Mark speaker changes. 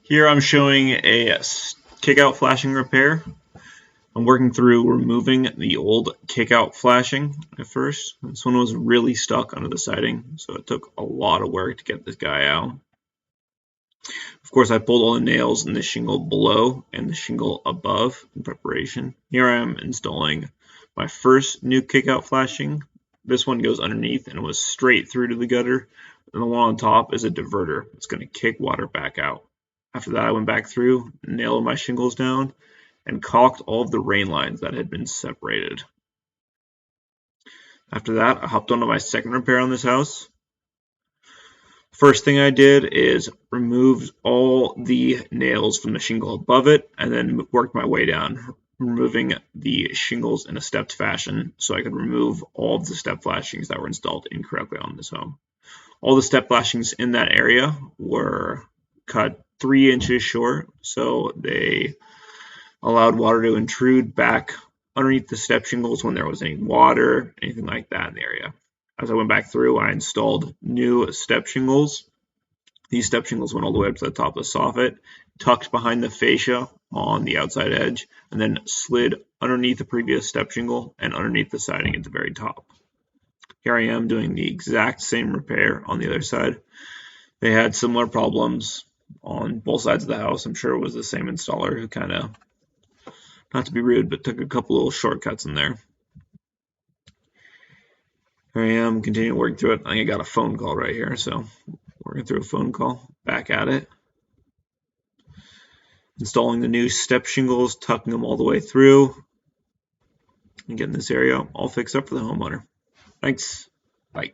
Speaker 1: Here I'm showing a kick-out flashing repair. I'm working through removing the old kick-out flashing at first. This one was really stuck under the siding, so it took a lot of work to get this guy out. Of course, I pulled all the nails in the shingle below and the shingle above in preparation. Here I am installing my first new kick-out flashing. This one goes underneath and it was straight through to the gutter. And the one on top is a diverter. It's going to kick water back out. After that, I went back through, nailed my shingles down, and caulked all of the rain lines that had been separated. After that, I hopped onto my second repair on this house. First thing I did is remove all the nails from the shingle above it and then worked my way down, removing the shingles in a stepped fashion so I could remove all of the step flashings that were installed incorrectly on this home. All the step flashings in that area were cut 3 inches short, so they allowed water to intrude back underneath the step shingles when there was any water, anything like that in the area. As I went back through, I installed new step shingles. These step shingles went all the way up to the top of the soffit, tucked behind the fascia on the outside edge, and then slid underneath the previous step shingle and underneath the siding at the very top. Here I am doing the exact same repair on the other side. They had similar problems on both sides of the house. I'm sure it was the same installer who kind of, not to be rude, but took a couple little shortcuts in there. Here I am continuing working through it. I think I got a phone call right here, so working through a phone call, back at it. Installing the new step shingles, tucking them all the way through, and getting this area all fixed up for the homeowner. Thanks. Bye.